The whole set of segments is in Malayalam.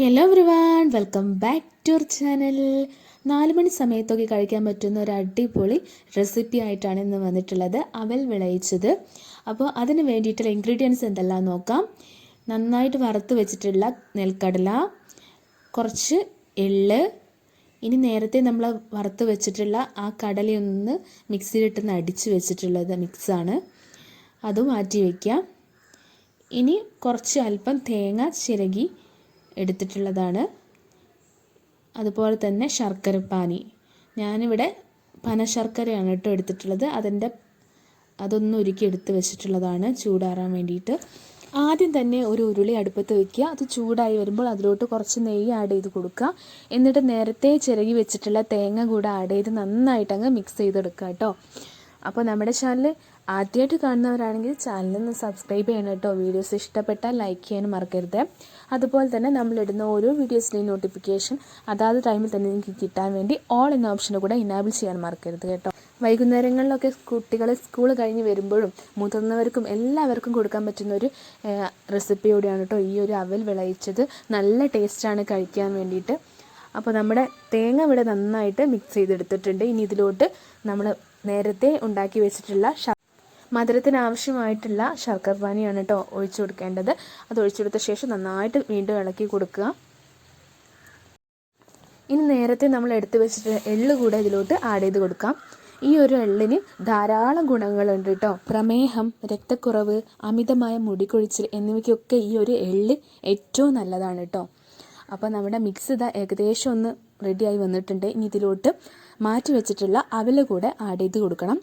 Hello everyone, welcome back to our channel. 4 മണി സമയത്തൊക്കെ കഴിക്കാൻ പറ്റുന്ന ഒരു അടിപൊളി റെസിപ്പി ആയിട്ടാണ് ഇന്ന് വന്നിട്ടുള്ളത്, അവൽ വിളയിച്ചത്. അപ്പോൾ അതിന് വേണ്ടിയിട്ടുള്ള ഇൻഗ്രീഡിയൻസ് എന്തെല്ലാം നോക്കാം. നന്നായിട്ട് വറുത്ത് വെച്ചിട്ടുള്ള നെൽക്കടല, കുറച്ച് എള്ള്, ഇനി നേരത്തെ നമ്മൾ വറുത്ത് വെച്ചിട്ടുള്ള ആ കടലയൊന്ന് മിക്സിയിലിട്ടൊന്ന് അടിച്ച് വെച്ചിട്ടുള്ളത് മിക്സാണ്, അത് മാറ്റി വയ്ക്കാം. ഇനി കുറച്ച് അല്പം തേങ്ങ ചിരകി എടുത്തിട്ടുള്ളതാണ്. അതുപോലെ തന്നെ ശർക്കരപ്പാനി, ഞാനിവിടെ പനശർക്കരയാണ് കേട്ടോ എടുത്തിട്ടുള്ളത്. അതൊന്ന് ഉരുക്കി എടുത്ത് വെച്ചിട്ടുള്ളതാണ് ചൂടാറാൻ വേണ്ടിയിട്ട്. ആദ്യം തന്നെ ഒരു ഉരുളി അടുപ്പത്ത് വയ്ക്കുക. അത് ചൂടായി വരുമ്പോൾ അതിലോട്ട് കുറച്ച് നെയ്യ് ആഡ് ചെയ്ത് കൊടുക്കുക. എന്നിട്ട് നേരത്തെ ചിരകി വെച്ചിട്ടുള്ള തേങ്ങ കൂടെ ആഡ് ചെയ്ത് നന്നായിട്ട് അങ്ങ് മിക്സ് ചെയ്തെടുക്കുക കേട്ടോ. അപ്പോൾ നമ്മുടെ ചാനൽ ആദ്യമായിട്ട് കാണുന്നവരാണെങ്കിൽ ചാനലൊന്ന് സബ്സ്ക്രൈബ് ചെയ്യണം കേട്ടോ. വീഡിയോസ് ഇഷ്ടപ്പെട്ടാൽ ലൈക്ക് ചെയ്യാനും മറക്കരുത്. അതുപോലെ തന്നെ നമ്മളിടുന്ന ഓരോ വീഡിയോസിൻ്റെയും നോട്ടിഫിക്കേഷൻ അതാത് ടൈമിൽ തന്നെ നിങ്ങൾക്ക് കിട്ടാൻ വേണ്ടി ഓൾ എന്ന ഓപ്ഷന് കൂടെ ഇനാബിൾ ചെയ്യാൻ മറക്കരുത് കേട്ടോ. വൈകുന്നേരങ്ങളിലൊക്കെ കുട്ടികൾ സ്കൂൾ കഴിഞ്ഞ് വരുമ്പോഴും മുതിർന്നവർക്കും എല്ലാവർക്കും കൊടുക്കാൻ പറ്റുന്ന ഒരു റെസിപ്പി കൂടിയാണ് കേട്ടോ ഈ ഒരു അവൽ വിളയിച്ചത്. നല്ല ടേസ്റ്റാണ് കഴിക്കാൻ വേണ്ടിയിട്ട്. അപ്പോൾ നമ്മുടെ തേങ്ങ ഇവിടെ നന്നായിട്ട് മിക്സ് ചെയ്തെടുത്തിട്ടുണ്ട്. ഇനി ഇതിലോട്ട് നമ്മൾ നേരത്തെ ഉണ്ടാക്കി വെച്ചിട്ടുള്ള മധുരത്തിന് ആവശ്യമായിട്ടുള്ള ശർക്കരപ്പാനിയാണ് കേട്ടോ ഒഴിച്ചു കൊടുക്കേണ്ടത്. അത് ഒഴിച്ചെടുത്ത ശേഷം നന്നായിട്ട് വീണ്ടും ഇളക്കി കൊടുക്കുക. ഇനി നേരത്തെ നമ്മൾ എടുത്തു വെച്ചിട്ട് എള്ള് കൂടെ ഇതിലോട്ട് ആഡ് ചെയ്ത് കൊടുക്കാം. ഈ ഒരു എള്ളിന് ധാരാളം ഗുണങ്ങളുണ്ട് കേട്ടോ. പ്രമേഹം, രക്തക്കുറവ്, അമിതമായ മുടികൊഴിച്ചിൽ എന്നിവയ്ക്കൊക്കെ ഈ ഒരു എള്ള് ഏറ്റവും നല്ലതാണ് കേട്ടോ. അപ്പോൾ നമ്മുടെ മിക്സ് ഇതാ ഏകദേശം ഒന്ന് റെഡിയായി വന്നിട്ടുണ്ട്. ഇനി ഇതിലോട്ട് മാറ്റി വെച്ചിട്ടുള്ള അവൽ കൂടെ ആഡ് ചെയ്ത് കൊടുക്കണം.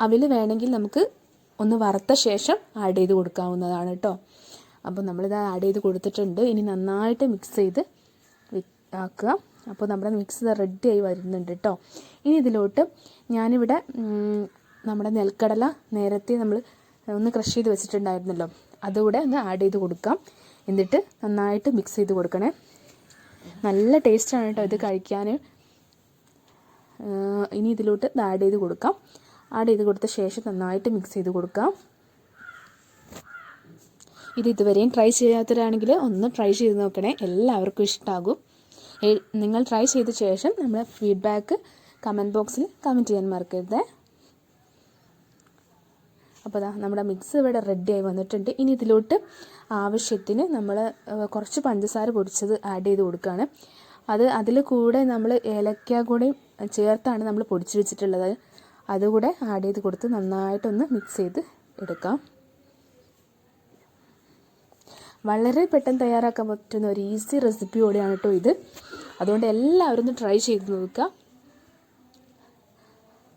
അവൽ വേണമെങ്കിൽ നമുക്ക് ഒന്ന് വറുത്ത ശേഷം ആഡ് ചെയ്ത് കൊടുക്കാവുന്നതാണ് കേട്ടോ. അപ്പോൾ നമ്മളിത് ആഡ് ചെയ്ത് കൊടുത്തിട്ടുണ്ട്. ഇനി നന്നായിട്ട് മിക്സ് ചെയ്ത് ആക്കുക. അപ്പോൾ നമ്മുടെ മിക്സ് റെഡിയായി വരുന്നുണ്ട് കേട്ടോ. ഇനി ഇതിലോട്ട് ഞാനിവിടെ നമ്മുടെ നെൽക്കടല നേരത്തെ നമ്മൾ ഒന്ന് ക്രഷ് ചെയ്ത് വെച്ചിട്ടുണ്ടായിരുന്നല്ലോ, അതുകൂടെ ഒന്ന് ആഡ് ചെയ്ത് കൊടുക്കാം. എന്നിട്ട് നന്നായിട്ട് മിക്സ് ചെയ്ത് കൊടുക്കണേ. നല്ല ടേസ്റ്റാണ് കേട്ടോ ഇത് കഴിക്കാൻ. ഇനി ഇതിലോട്ട് ആഡ് ചെയ്ത് കൊടുക്കാം. ആഡ് ചെയ്ത് കൊടുത്ത ശേഷം നന്നായിട്ട് മിക്സ് ചെയ്ത് കൊടുക്കാം. ഇത് ഇതുവരെയും ട്രൈ ചെയ്യാത്തവരാണെങ്കിൽ ഒന്ന് ട്രൈ ചെയ്ത് നോക്കണേ, എല്ലാവർക്കും ഇഷ്ടമാകും. നിങ്ങൾ ട്രൈ ചെയ്ത ശേഷം നമ്മുടെ ഫീഡ്ബാക്ക് കമൻറ്റ് ബോക്സിൽ കമൻറ്റ് ചെയ്യാൻ മറക്കരുത്. അപ്പോൾ നമ്മുടെ മിക്സ് ഇവിടെ റെഡിയായി വന്നിട്ടുണ്ട്. ഇനി ഇതിലോട്ട് ആവശ്യത്തിന് നമ്മൾ കുറച്ച് പഞ്ചസാര പൊടിച്ചത് ആഡ് ചെയ്ത് കൊടുക്കുകയാണ്. അതിൽ കൂടെ നമ്മൾ ഏലക്ക കൂടെ ചേർത്താണ് നമ്മൾ പൊടിച്ച് വെച്ചിട്ടുള്ളത്. അതുകൂടെ ആഡ് ചെയ്ത് കൊടുത്ത് നന്നായിട്ടൊന്ന് മിക്സ് ചെയ്ത് എടുക്കാം. വളരെ പെട്ടെന്ന് തയ്യാറാക്കാൻ പറ്റുന്ന ഒരു ഈസി റെസിപ്പി കൂടെയാണ് കേട്ടോ ഇത്. അതുകൊണ്ട് എല്ലാവരും ഒന്ന് ട്രൈ ചെയ്ത് നോക്കുക.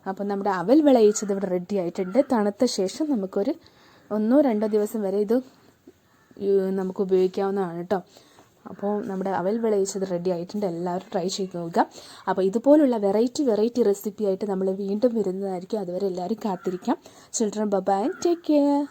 അപ്പോൾ നമ്മുടെ അവൽ വിളയിച്ചത് ഇവിടെ റെഡി ആയിട്ടുണ്ട്. തണുത്ത ശേഷം നമുക്കൊരു 1-2 ദിവസം വരെ ഇത് നമുക്ക് ഉപയോഗിക്കാവുന്നതാണ് കേട്ടോ. അപ്പോൾ നമ്മുടെ അവൽ വിളയിച്ചത് റെഡി ആയിട്ടുണ്ട്. എല്ലാവരും ട്രൈ ചെയ്ത് നോക്കുക. അപ്പോൾ ഇതുപോലുള്ള വെറൈറ്റി റെസിപ്പി ആയിട്ട് നമ്മൾ വീണ്ടും വരുന്നതായിരിക്കും. അതുവരെ എല്ലാവരും കാത്തിരിക്കാം. Children bye, take care.